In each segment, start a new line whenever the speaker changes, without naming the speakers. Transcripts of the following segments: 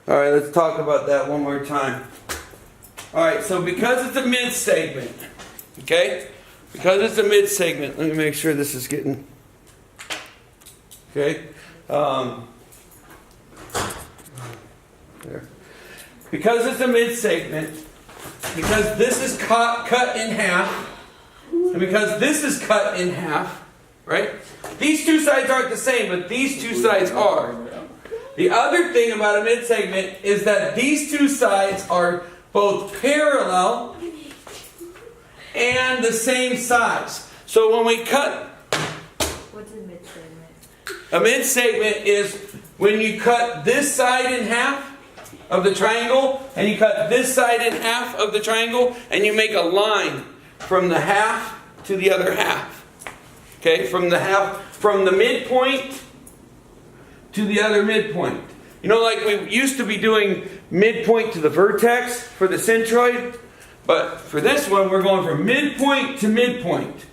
All right, let's talk about that one more time. All right, so because it's a mid-segment, okay? Because it's a mid-segment, let me make sure this is getting... Okay? There. Because it's a mid-segment, because this is cut in half, and because this is cut in half, right? These two sides aren't the same, but these two sides are. The other thing about a mid-segment is that these two sides are both parallel and the same size. So when we cut...
What's a mid-segment?
A mid-segment is when you cut this side in half of the triangle, and you cut this side in half of the triangle, and you make a line from the half to the other half. Okay? From the midpoint to the other midpoint. You know, like we used to be doing midpoint to the vertex for the centroid, but for this one we're going from midpoint to midpoint.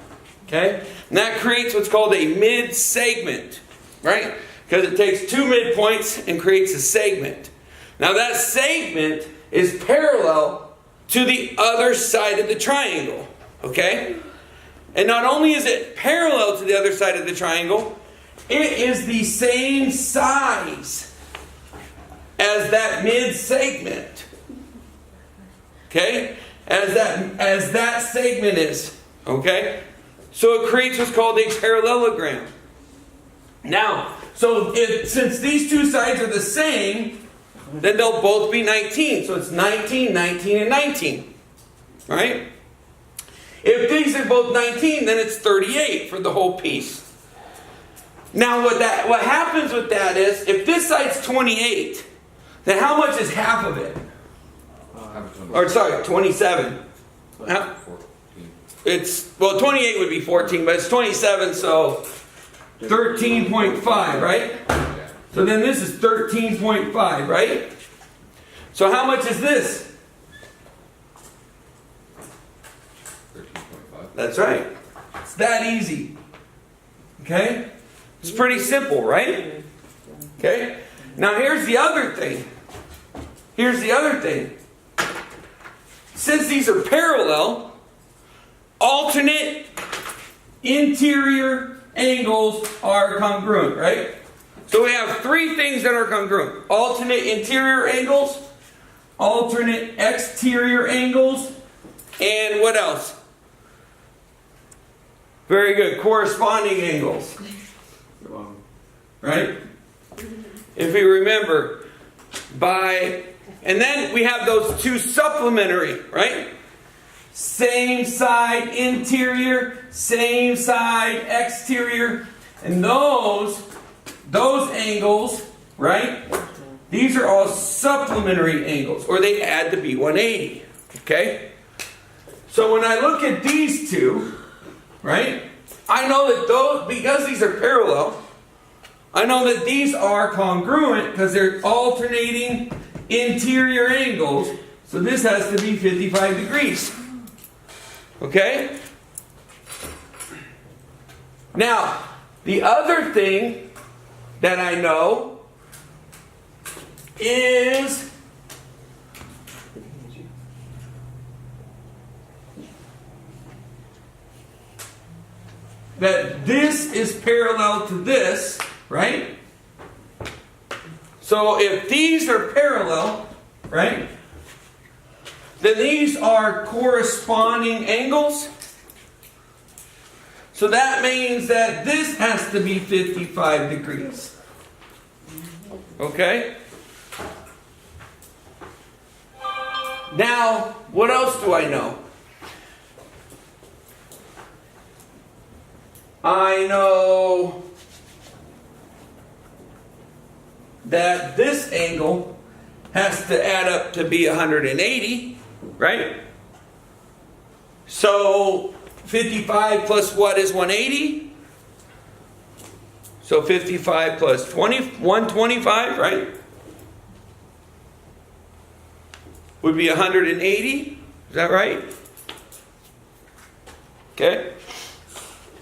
Okay? And that creates what's called a mid-segment, right? Because it takes two midpoints and creates a segment. Now that segment is parallel to the other side of the triangle. Okay? And not only is it parallel to the other side of the triangle, it is the same size as that mid-segment. Okay? As that segment is. Okay? So it creates what's called a parallelogram. Now, since these two sides are the same, then they'll both be 19. So it's 19, 19, and 19. Right? If these are both 19, then it's 38 for the whole piece. Now what happens with that is, if this side's 28, then how much is half of it? Or sorry, 27. It's, well, 28 would be 14, but it's 27, so 13.5, right? So then this is 13.5, right? So how much is this?
13.5.
That's right. It's that easy. Okay? It's pretty simple, right? Okay? Now here's the other thing. Here's the other thing. Since these are parallel, alternate interior angles are congruent, right? So we have three things that are congruent. Alternate interior angles, alternate exterior angles, and what else? Very good. Corresponding angles. Right? If we remember, and then we have those two supplementary, right? Same side interior, same side exterior. And those angles, right? These are all supplementary angles, or they add to be 180. Okay? So when I look at these two, right? I know that those, because these are parallel, I know that these are congruent because they're alternating interior angles. So this has to be 55 degrees. Okay? Now, the other thing that I know is that this is parallel to this, right? So if these are parallel, right, then these are corresponding angles. So that means that this has to be 55 degrees. Okay? Now, what else do I know? I know that this angle has to add up to be 180, right? So 55 plus what is 180? So 55 plus 125, right? Would be 180. Is that right? Okay.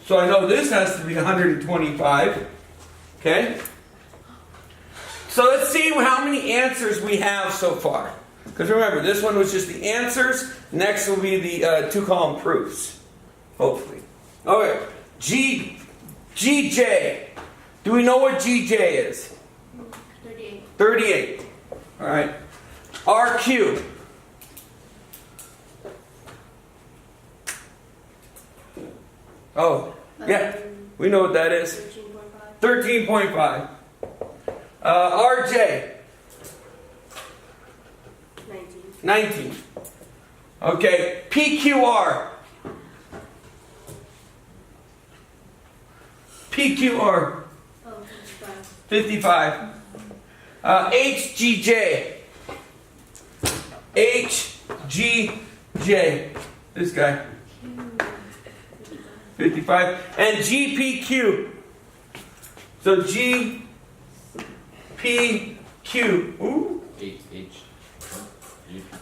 So I know this has to be 125. Okay. So let's see how many answers we have so far. Because remember, this one was just the answers. Next will be the two-column proofs. Hopefully. Okay. GJ. Do we know what GJ is?
38.
38. All right. RQ. Oh, yeah. We know what that is.
13.5.
13.5. RJ.
19.
19. Okay. PQR. PQR.
Oh, 55.
55. HGJ. HGJ. This guy. 55. And GPQ. So GPQ. Ooh.
H.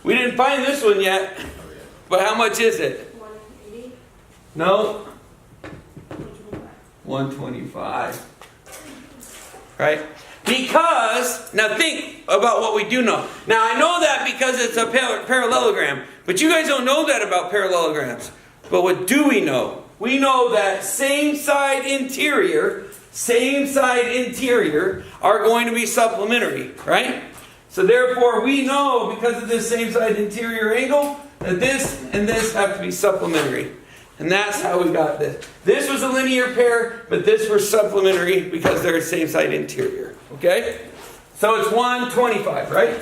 We didn't find this one yet.
Oh, yeah.
But how much is it?
180.
No.
125.
125. Right? Because, now think about what we do know. Now I know that because it's a parallelogram. But you guys don't know that about parallelograms. But what do we know? We know that same side interior are going to be supplementary. Right? So therefore we know, because of this same side interior angle, that this and this have to be supplementary. And that's how we got this. This was a linear pair, but this were supplementary because they're same side interior. Okay? So it's 125, right?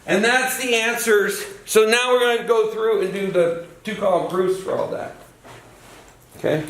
And that's the answers. So now we're going to go through and do the two-column proofs for all that. Okay?